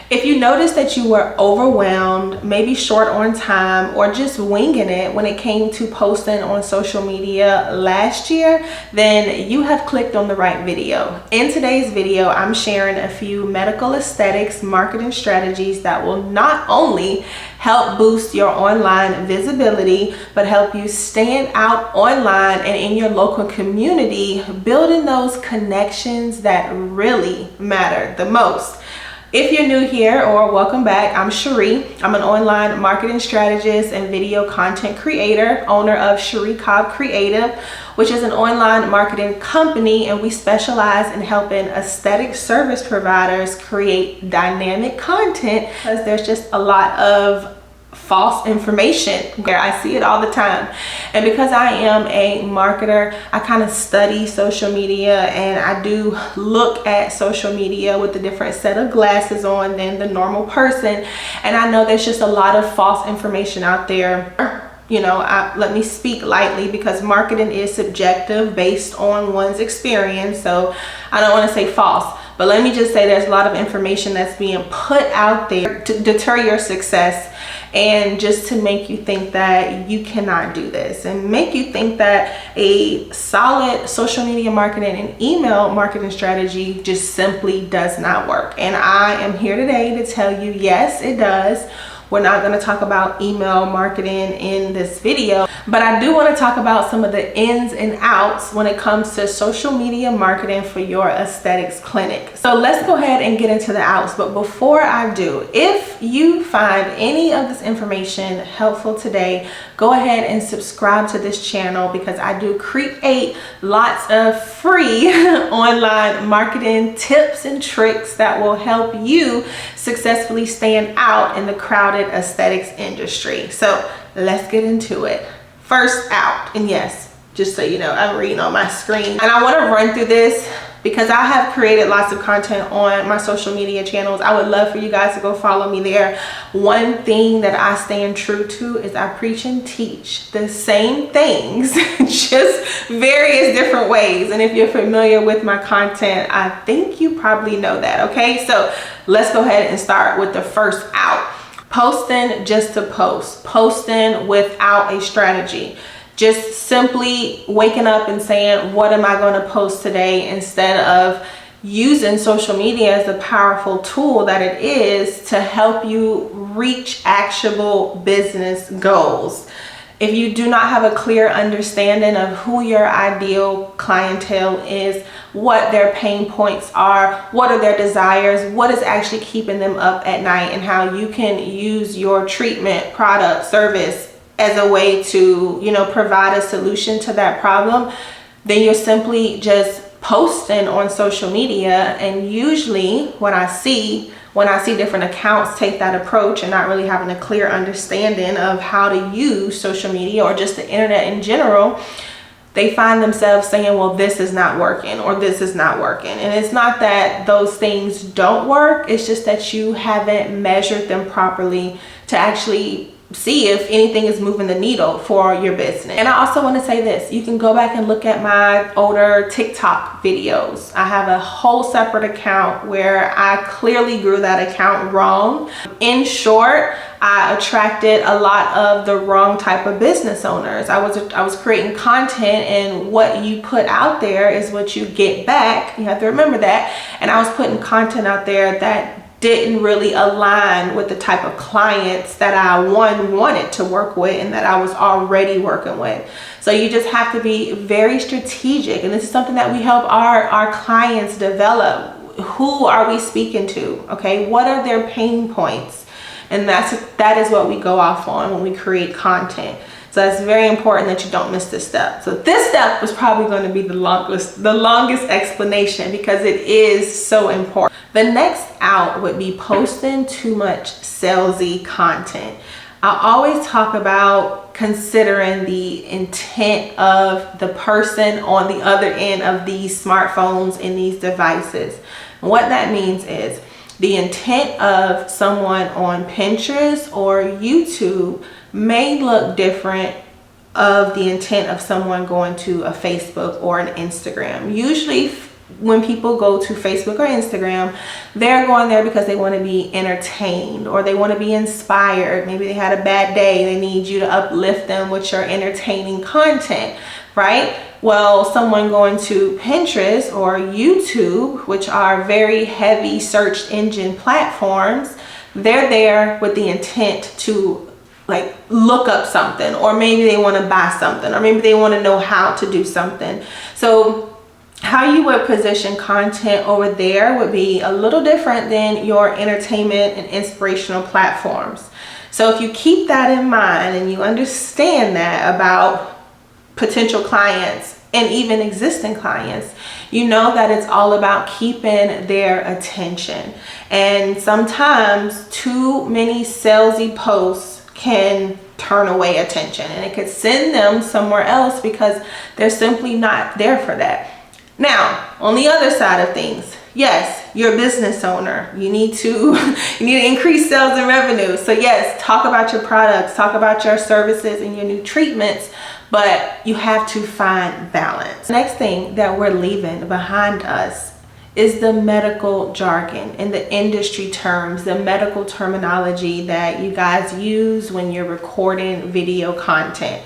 If you notice that you were overwhelmed, maybe short on time, or just winging it when it came to posting on social media last year, then you have clicked on the right video. In today's video, I'm sharing a few medical aesthetics marketing strategies that will not only help boost your online visibility, but help you stand out online and in your local community, building those connections that really matter the most. If you're new here, or welcome back, I'm Cheri. I'm an online marketing strategist and video content creator, owner of Cobb Creative, which is an online marketing company, and we specialize in helping aesthetic service providers create dynamic content because there's just a lot of false information where I see it all the time. And because I am a marketer, I kind of study social media, and I do look at social media with a different set of glasses on than the normal person. And I know there's just a lot of false information out there. You know, let me speak lightly because marketing is subjective based on one's experience. So I don't want to say false, but let me just say there's a lot of information that's being put out there to deter your success, and just to make you think that you cannot do this, and make you think that a solid social media marketing and email marketing strategy just simply does not work. And I am here today to tell you, yes, it does. We're not going to talk about email marketing in this video, but I do want to talk about some of the ins and outs when it comes to social media marketing for your aesthetics clinic. So let's go ahead and get into the outs. But before I do, if you find any of this information helpful today, go ahead and subscribe to this channel, because I do create lots of free online marketing tips and tricks that will help you successfully stand out in the crowded aesthetics industry. So let's get into it. First out, and yes, just so you know, I'm reading on my screen, and I want to run through this because I have created lots of content on my social media channels. I would love for you guys to go follow me there. One thing that I stand true to is I preach and teach the same things, just various different ways. And if you're familiar with my content, I think you probably know that. Okay, so let's go ahead and start with the first out. Posting just to post, posting without a strategy. Just simply waking up and saying, what am I going to post today, instead of using social media as the powerful tool that it is to help you reach actionable business goals. If you do not have a clear understanding of who your ideal clientele is, what their pain points are, what are their desires, what is actually keeping them up at night, and how you can use your treatment, product, service as a way to, you know, provide a solution to that problem, then you're simply just posting on social media. And usually when I see different accounts take that approach and not really having a clear understanding of how to use social media or just the internet in general, they find themselves saying, well, this is not working, or this is not working. And it's not that those things don't work, it's just that you haven't measured them properly to actually see if anything is moving the needle for your business. And I also want to say this, you can go back and look at my older TikTok videos. I have a whole separate account where I clearly grew that account wrong. In short, I attracted a lot of the wrong type of business owners. I was creating content, and what you put out there is what you get back. You have to remember that. And I was putting content out there that didn't really align with the type of clients that I wanted to work with and that I was already working with. So you just have to be very strategic, and this is something that we help our clients develop. Who are we speaking to? Okay, what are their pain points? And that is what we go off on when we create content. So it's very important that you don't miss this step. So this step was probably going to be the longest explanation because it is so important. The next out would be posting too much salesy content. I always talk about considering the intent of the person on the other end of these smartphones and these devices. And what that means is the intent of someone on Pinterest or YouTube may look different of the intent of someone going to a Facebook or an Instagram. Usually when people go to Facebook or Instagram, they're going there because they want to be entertained or they want to be inspired. Maybe they had a bad day. They need you to uplift them with your entertaining content, right? Well, someone going to Pinterest or YouTube, which are very heavy search engine platforms, they're there with the intent to like look up something, or maybe they want to buy something, or maybe they want to know how to do something. So how you would position content over there would be a little different than your entertainment and inspirational platforms. So if you keep that in mind and you understand that about potential clients and even existing clients, you know that it's all about keeping their attention. And sometimes too many salesy posts can turn away attention, and it could send them somewhere else because they're simply not there for that. Now, on the other side of things, yes, you're a business owner. You need to increase sales and revenue. So yes, talk about your products, talk about your services and your new treatments, but you have to find balance. Next thing that we're leaving behind us is the medical jargon and the industry terms, the medical terminology that you guys use when you're recording video content.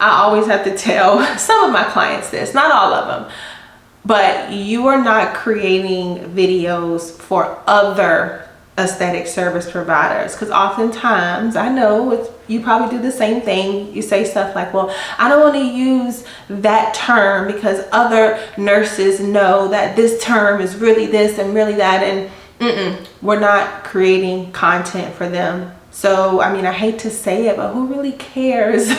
I always have to tell some of my clients this, not all of them, but you are not creating videos for other aesthetic service providers, because oftentimes, I know you probably do the same thing. You say stuff like, well, I don't want to use that term because other nurses know that this term is really this and really that, and we're not creating content for them. So, I mean, I hate to say it, but who really cares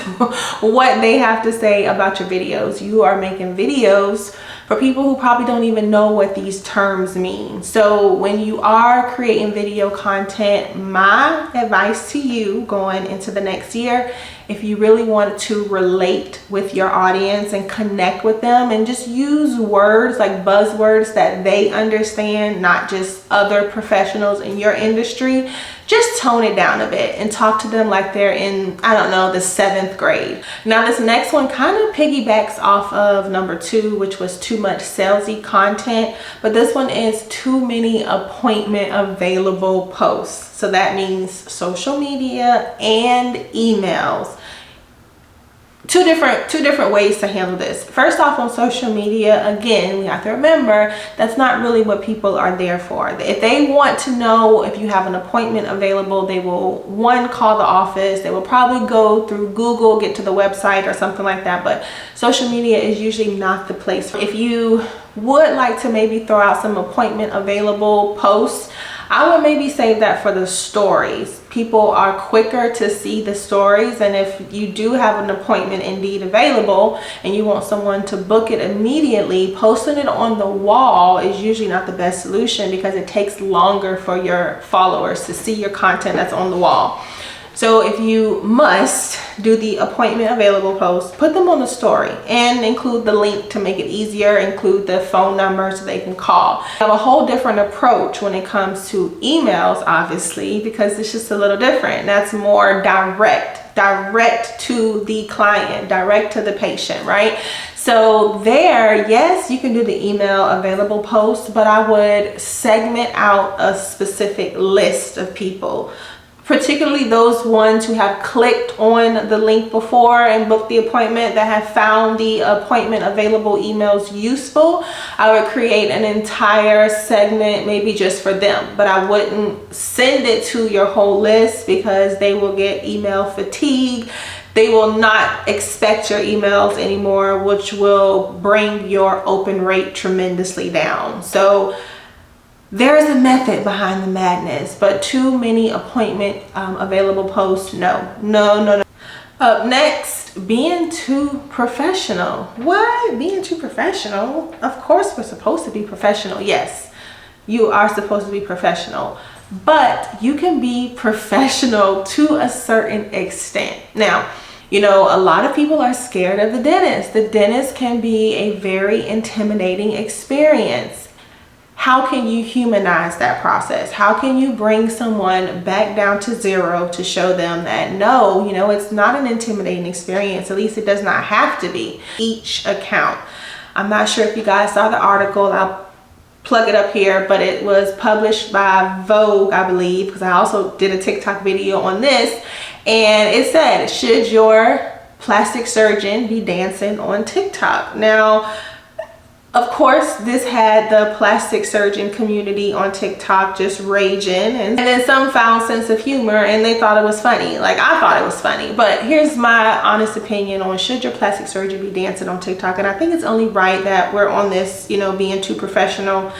what they have to say about your videos? You are making videos for people who probably don't even know what these terms mean. So when you are creating video content, my advice to you going into the next year, if you really want to relate with your audience and connect with them, and just use words like buzzwords that they understand, not just other professionals in your industry, just tone it down a bit and talk to them like they're in, I don't know, the 7th grade. Now this next one kind of piggybacks off of number 2, which was too much salesy content, but this one is too many appointment available posts. So that means social media and emails. Two different ways to handle this. First off, on social media, again, we have to remember that's not really what people are there for. If they want to know if you have an appointment available, they will, one, call the office. They will probably go through Google, get to the website or something like that. But social media is usually not the place. If you would like to maybe throw out some appointment available posts, I would maybe save that for the stories. People are quicker to see the stories, and if you do have an appointment indeed available and you want someone to book it immediately, posting it on the wall is usually not the best solution because it takes longer for your followers to see your content that's on the wall. So if you must do the appointment available post, put them on the story and include the link to make it easier, include the phone number so they can call. I have a whole different approach when it comes to emails, obviously, because it's just a little different. That's more direct to the client, direct to the patient, right? So there, yes, you can do the email available post, but I would segment out a specific list of people, particularly those ones who have clicked on the link before and booked the appointment, that have found the appointment available emails useful. I would create an entire segment maybe just for them, but I wouldn't send it to your whole list because they will get email fatigue. They will not expect your emails anymore, which will bring your open rate tremendously down. So there is a method behind the madness, but too many appointment available posts, no. Up next, being too professional. What? Being too professional? Of course we're supposed to be professional. Yes, you are supposed to be professional, but you can be professional to a certain extent. Now, you know, a lot of people are scared of the dentist. The dentist can be a very intimidating experience. How can you humanize that process? How can you bring someone back down to zero to show them that no, you know, it's not an intimidating experience. At least it does not have to be. Each account. I'm not sure if you guys saw the article. I'll plug it up here, but it was published by Vogue, I believe, because I also did a TikTok video on this, and it said, should your plastic surgeon be dancing on TikTok? Now, of course, this had the plastic surgeon community on TikTok just raging, and then some found sense of humor and they thought it was funny. Like, I thought it was funny. But here's my honest opinion on should your plastic surgeon be dancing on TikTok. And I think it's only right that we're on this, you know, being too professional,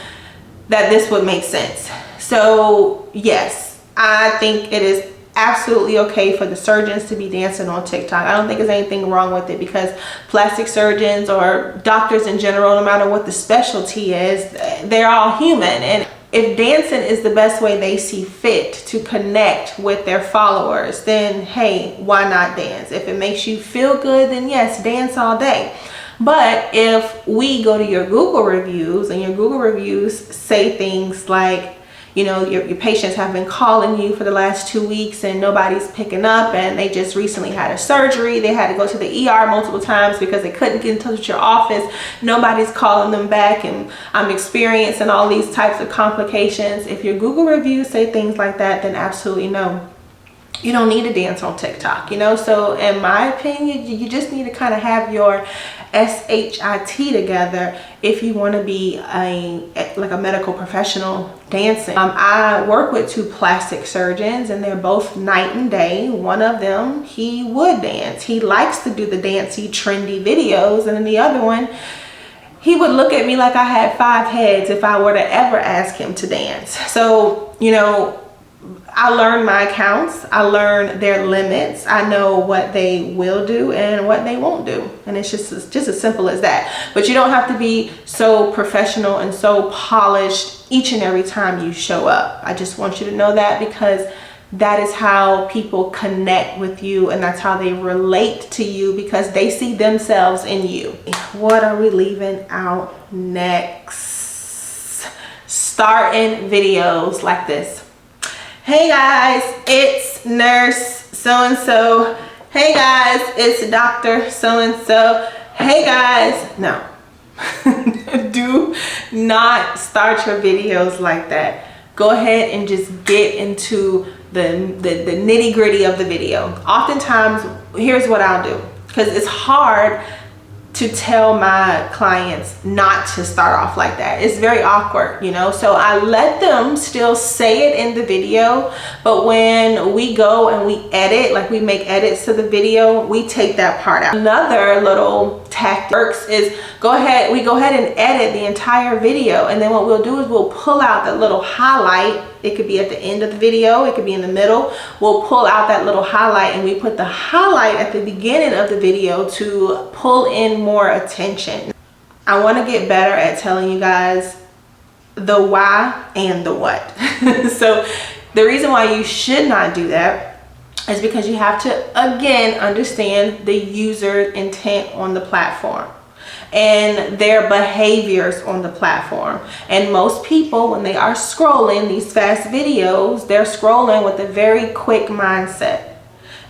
that this would make sense. So yes, I think it is absolutely okay for the surgeons to be dancing on TikTok. I don't think there's anything wrong with it, because plastic surgeons or doctors in general, no matter what the specialty is, they're all human. And if dancing is the best way they see fit to connect with their followers, then hey, why not dance? If it makes you feel good, then yes, dance all day. But if we go to your Google reviews and your Google reviews say things like, you know, your patients have been calling you for the last 2 weeks and nobody's picking up, and they just recently had a surgery, they had to go to the ER multiple times because they couldn't get in touch with your office, nobody's calling them back, and I'm experiencing all these types of complications. If your Google reviews say things like that, then absolutely no. You don't need to dance on TikTok, you know? So in my opinion, you just need to kind of have your SHIT together if you want to be like a medical professional dancing. I work with 2 plastic surgeons, and they're both night and day. One of them, he would dance. He likes to do the dancey, trendy videos, and then the other one, he would look at me like I had 5 heads if I were to ever ask him to dance. So, you know, I learned my accounts, I learned their limits, I know what they will do and what they won't do, and it's just as simple as that. But you don't have to be so professional and so polished each and every time you show up. I just want you to know that, because that is how people connect with you, and that's how they relate to you, because they see themselves in you. What are we leaving out next? Starting videos like this. Hey guys, it's nurse so-and-so. Hey guys, it's Dr. so-and-so. Hey guys. No. Do not start your videos like that. Go ahead and just get into the nitty-gritty of the video. Oftentimes, here's what I'll do, because it's hard to tell my clients not to start off like that. It's very awkward, you know, so I let them still say it in the video, but when we go and we edit, like we make edits to the video, we take that part out. Another little tactic works is we go ahead and edit the entire video, and then what we'll do is we'll pull out that little highlight. It could be at the end of the video, it could be in the middle. We'll pull out that little highlight, and we put the highlight at the beginning of the video to pull in more attention. I want to get better at telling you guys the why and the what. So the reason why you should not do that is because you have to, again, understand the user intent on the platform and their behaviors on the platform. And most people, when they are scrolling these fast videos, they're scrolling with a very quick mindset,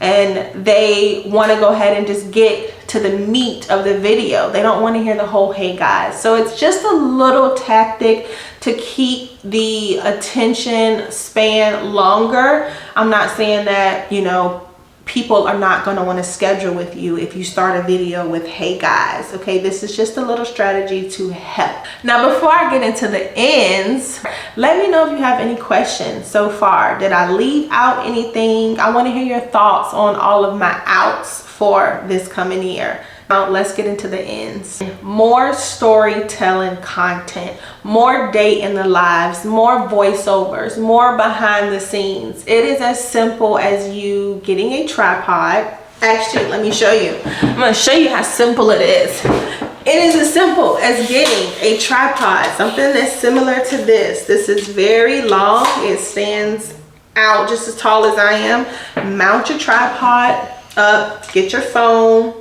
and they want to go ahead and just get to the meat of the video. They don't want to hear the whole hey guys. So it's just a little tactic to keep the attention span longer. I'm not saying that, you know, people are not going to want to schedule with you if you start a video with hey guys. Okay, this is just a little strategy to help. Now, before I get into the ends, let me know if you have any questions so far. Did I leave out anything? I want to hear your thoughts on all of my outs for this coming year. Now let's get into the ends. More storytelling content, more day in the lives, more voiceovers, more behind the scenes. It is as simple as you getting a tripod. Actually, let me show you. I'm going to show you how simple it is. It is as simple as getting a tripod, something that's similar to this. This is very long. It stands out just as tall as I am. Mount your tripod up, get your phone,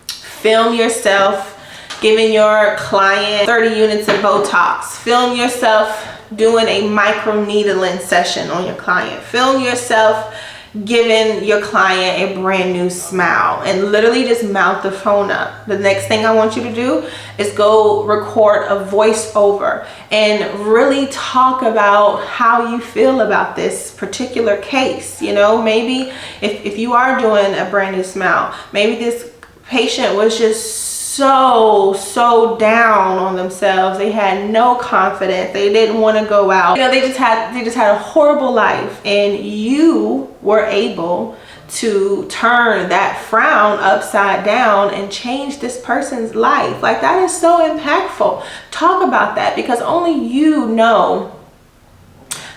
film yourself giving your client 30 units of Botox. Film yourself doing a micro needling session on your client. Film yourself giving your client a brand new smile, and literally just mount the phone up. The next thing I want you to do is go record a voiceover and really talk about how you feel about this particular case. You know, maybe if you are doing a brand new smile, maybe this patient was just so down on themselves. They had no confidence. They didn't want to go out. You know, they just had a horrible life, and you were able to turn that frown upside down and change this person's life. Like, that is so impactful. Talk about that, because only you know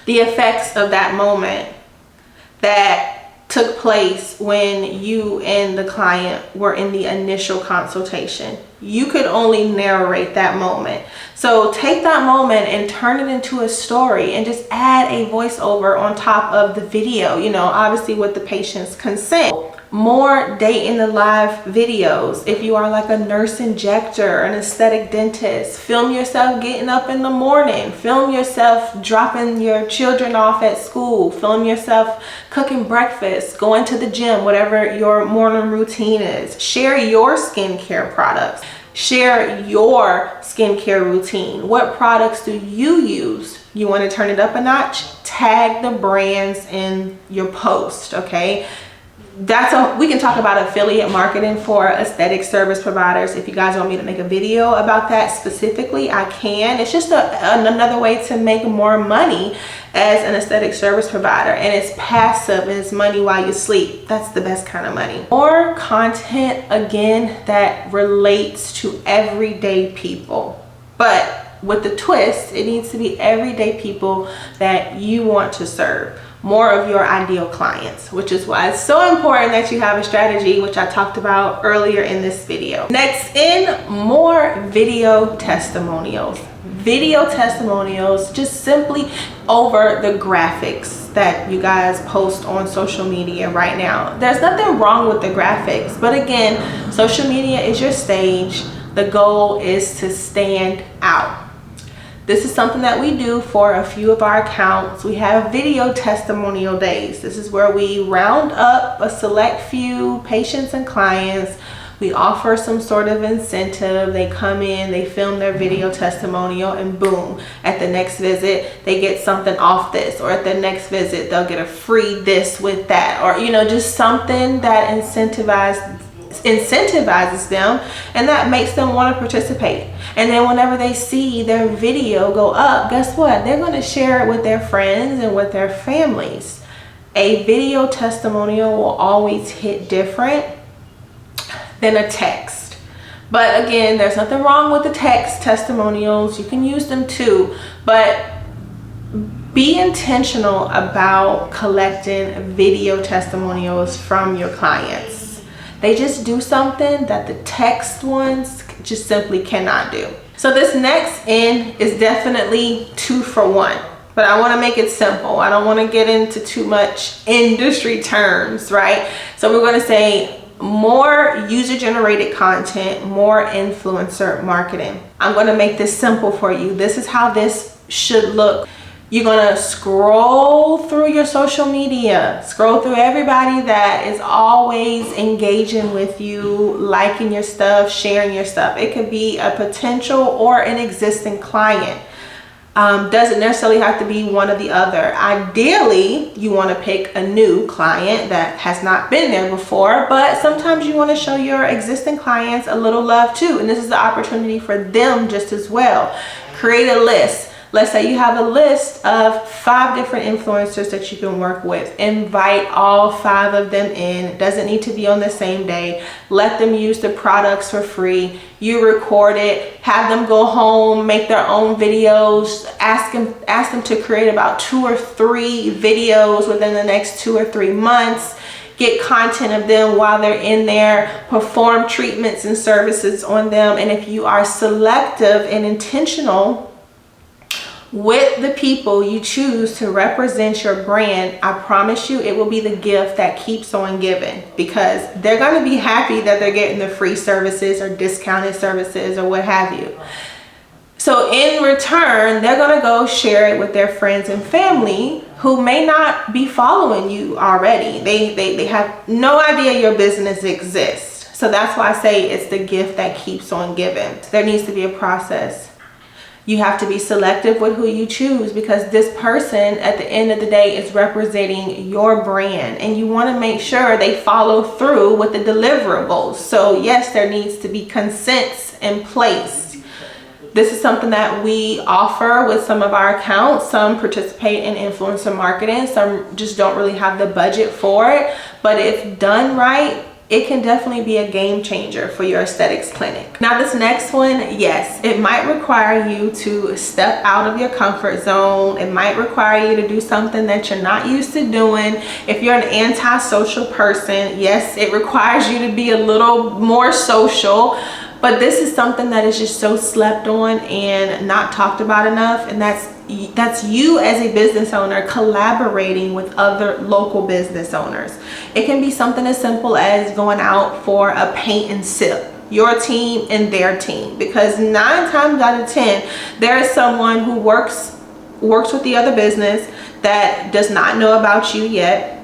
the effects of that moment that took place when you and the client were in the initial consultation. You could only narrate that moment. So take that moment and turn it into a story, and just add a voiceover on top of the video, you know, obviously with the patient's consent. More day in the life videos. If you are like a nurse injector, an aesthetic dentist, film yourself getting up in the morning, film yourself dropping your children off at school, film yourself cooking breakfast, going to the gym, whatever your morning routine is. Share your skincare products. Share your skincare routine. What products do you use? You want to turn it up a notch? Tag the brands in your post, okay? We can talk about affiliate marketing for aesthetic service providers. If you guys want me to make a video about that specifically, I can. It's just another way to make more money as an aesthetic service provider, and it's passive, and it's money while you sleep. That's the best kind of money. More content, again, that relates to everyday people, but with the twist, it needs to be everyday people that you want to serve. More of your ideal clients, which is why it's so important that you have a strategy, which I talked about earlier in this video. Next in, more video testimonials. Video testimonials, just simply over the graphics that you guys post on social media right now. There's nothing wrong with the graphics, but again, social media is your stage. The goal is to stand out. This is something that we do for a few of our accounts. We have video testimonial days. This is where we round up a select few patients and clients. We offer some sort of incentive. They come in, they film their video testimonial, and boom, at the next visit, they get something off this, or at the next visit, they'll get a free this with that, or, you know, just something that incentivizes them, and that makes them want to participate. And then whenever they see their video go up, guess what? They're going to share it with their friends and with their families. A video testimonial will always hit different than a text. But again, there's nothing wrong with the text testimonials. You can use them too, but be intentional about collecting video testimonials from your clients. They just do something that the text ones just simply cannot do. So this next in is definitely 2 for 1, but I want to make it simple. I don't want to get into too much industry terms, right? So we're going to say more user-generated content, more influencer marketing. I'm going to make this simple for you. This is how this should look. You're gonna scroll through your social media, scroll through everybody that is always engaging with you, liking your stuff, sharing your stuff. It could be a potential or an existing client. Doesn't necessarily have to be one or the other. Ideally, you want to pick a new client that has not been there before, but sometimes you want to show your existing clients a little love too, and this is the opportunity for them just as well. Create a list. Let's say you have a list of 5 different influencers that you can work with. Invite all 5 of them in. It doesn't need to be on the same day. Let them use the products for free. You record it, have them go home, make their own videos, ask them to create about 2 or 3 videos within the next 2 or 3 months. Get content of them while they're in there, perform treatments and services on them. And if you are selective and intentional with the people you choose to represent your brand, I promise you it will be the gift that keeps on giving, because they're going to be happy that they're getting the free services or discounted services or what have you. So in return, they're going to go share it with their friends and family who may not be following you already. They have no idea your business exists. So that's why I say it's the gift that keeps on giving. There needs to be a process. You have to be selective with who you choose, because this person at the end of the day is representing your brand, and you want to make sure they follow through with the deliverables. So yes, there needs to be consents in place. This is something that we offer with some of our accounts. Some participate in influencer marketing, some just don't really have the budget for it. But if done right, it can definitely be a game changer for your aesthetics clinic. Now this next one, yes, it might require you to step out of your comfort zone. It might require you to do something that you're not used to doing. If you're an antisocial person, yes, it requires you to be a little more social. But this is something that is just so slept on and not talked about enough, and that's you as a business owner collaborating with other local business owners. It can be something as simple as going out for a paint and sip, your team and their team, because 9 times out of 10 there is someone who works with the other business that does not know about you yet,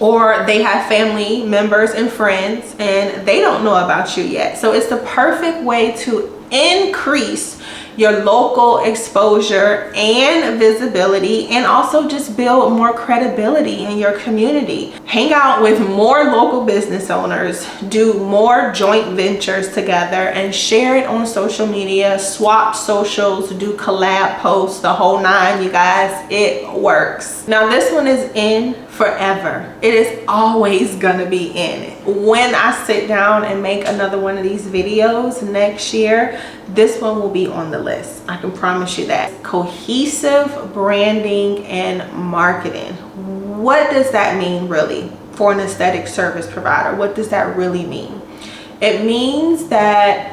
or they have family members and friends and they don't know about you yet. So it's the perfect way to increase your local exposure and visibility, and also just build more credibility in your community. Hang out with more local business owners, do more joint ventures together, and share it on social media. Swap socials, do collab posts, the whole 9, you guys. It works. Now this one is in forever. It is always gonna be in. When I sit down and make another one of these videos next year, this one will be on the list. I can promise you that. Cohesive branding and marketing. What does that mean really for an aesthetic service provider? What does that really mean? It means that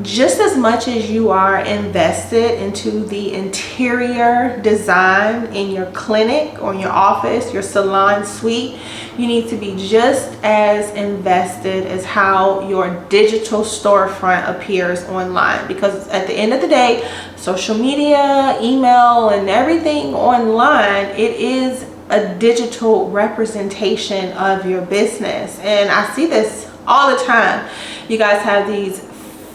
just as much as you are invested into the interior design in your clinic or in your office, your salon suite, you need to be just as invested as how your digital storefront appears online. Because at the end of the day, social media, email, and everything online, it is a digital representation of your business. And I see this all the time. You guys have these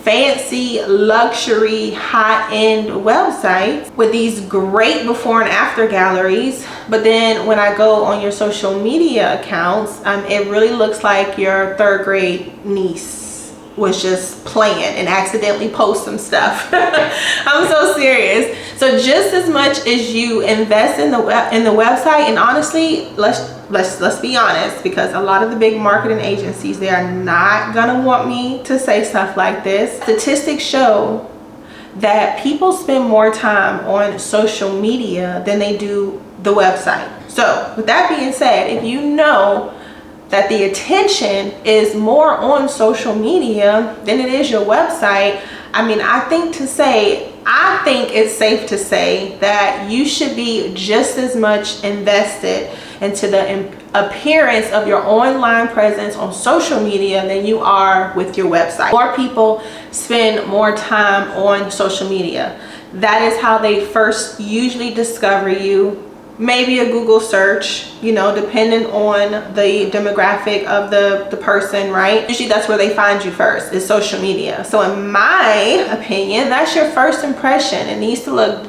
fancy, luxury, high-end websites with these great before and after galleries, but then when I go on your social media accounts, it really looks like your 3rd grade niece was just playing and accidentally post some stuff. I'm so serious. So just as much as you invest in the website, and honestly, let's be honest, because a lot of the big marketing agencies, they are not gonna want me to say stuff like this. Statistics show that people spend more time on social media than they do the website. So with that being said, if you know that the attention is more on social media than it is your website, I mean, I think it's safe to say that you should be just as much invested into the appearance of your online presence on social media than you are with your website. More people spend more time on social media. That is how they first usually discover you. Maybe a Google search, you know, depending on the demographic of the person, right? Usually that's where they find you first, is social media. So in my opinion, that's your first impression. It needs to look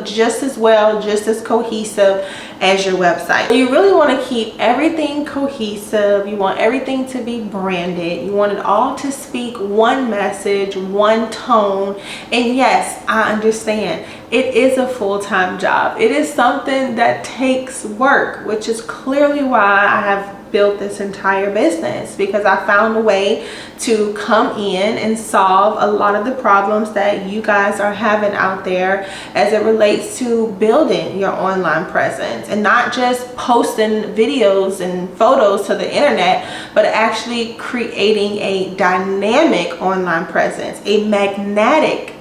just as well, just as cohesive as your website. You really want to keep everything cohesive. You want everything to be branded. You want it all to speak one message, one tone. And yes, I understand, it is a full-time job. It is something that takes work, which is clearly why I have built this entire business, because I found a way to come in and solve a lot of the problems that you guys are having out there as it relates to building your online presence, and not just posting videos and photos to the internet, but actually creating a dynamic online presence, a magnetic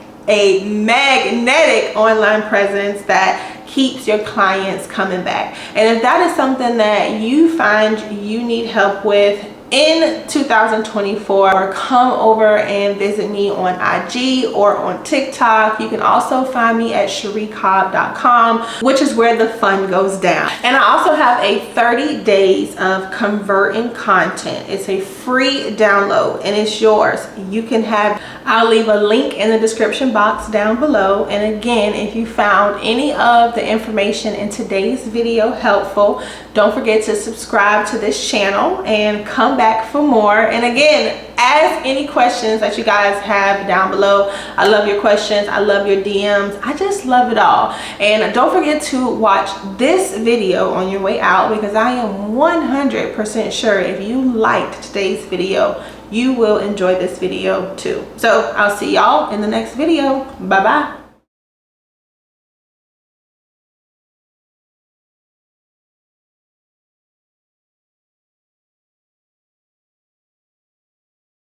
online presence that keeps your clients coming back. And if that is something that you find you need help with, in 2024, come over and visit me on IG or on TikTok. You can also find me at CheriiCobb.com, which is where the fun goes down. And I also have a 30 days of converting content. It's a free download and it's yours. You can have, I'll leave a link in the description box down below. And again, if you found any of the information in today's video helpful, don't forget to subscribe to this channel and come back for more. And again, ask any questions that you guys have down below. I love your questions. I love your DMs. I just love it all. And don't forget to watch this video on your way out, because I am 100% sure if you liked today's video, you will enjoy this video too. So I'll see y'all in the next video. Bye bye.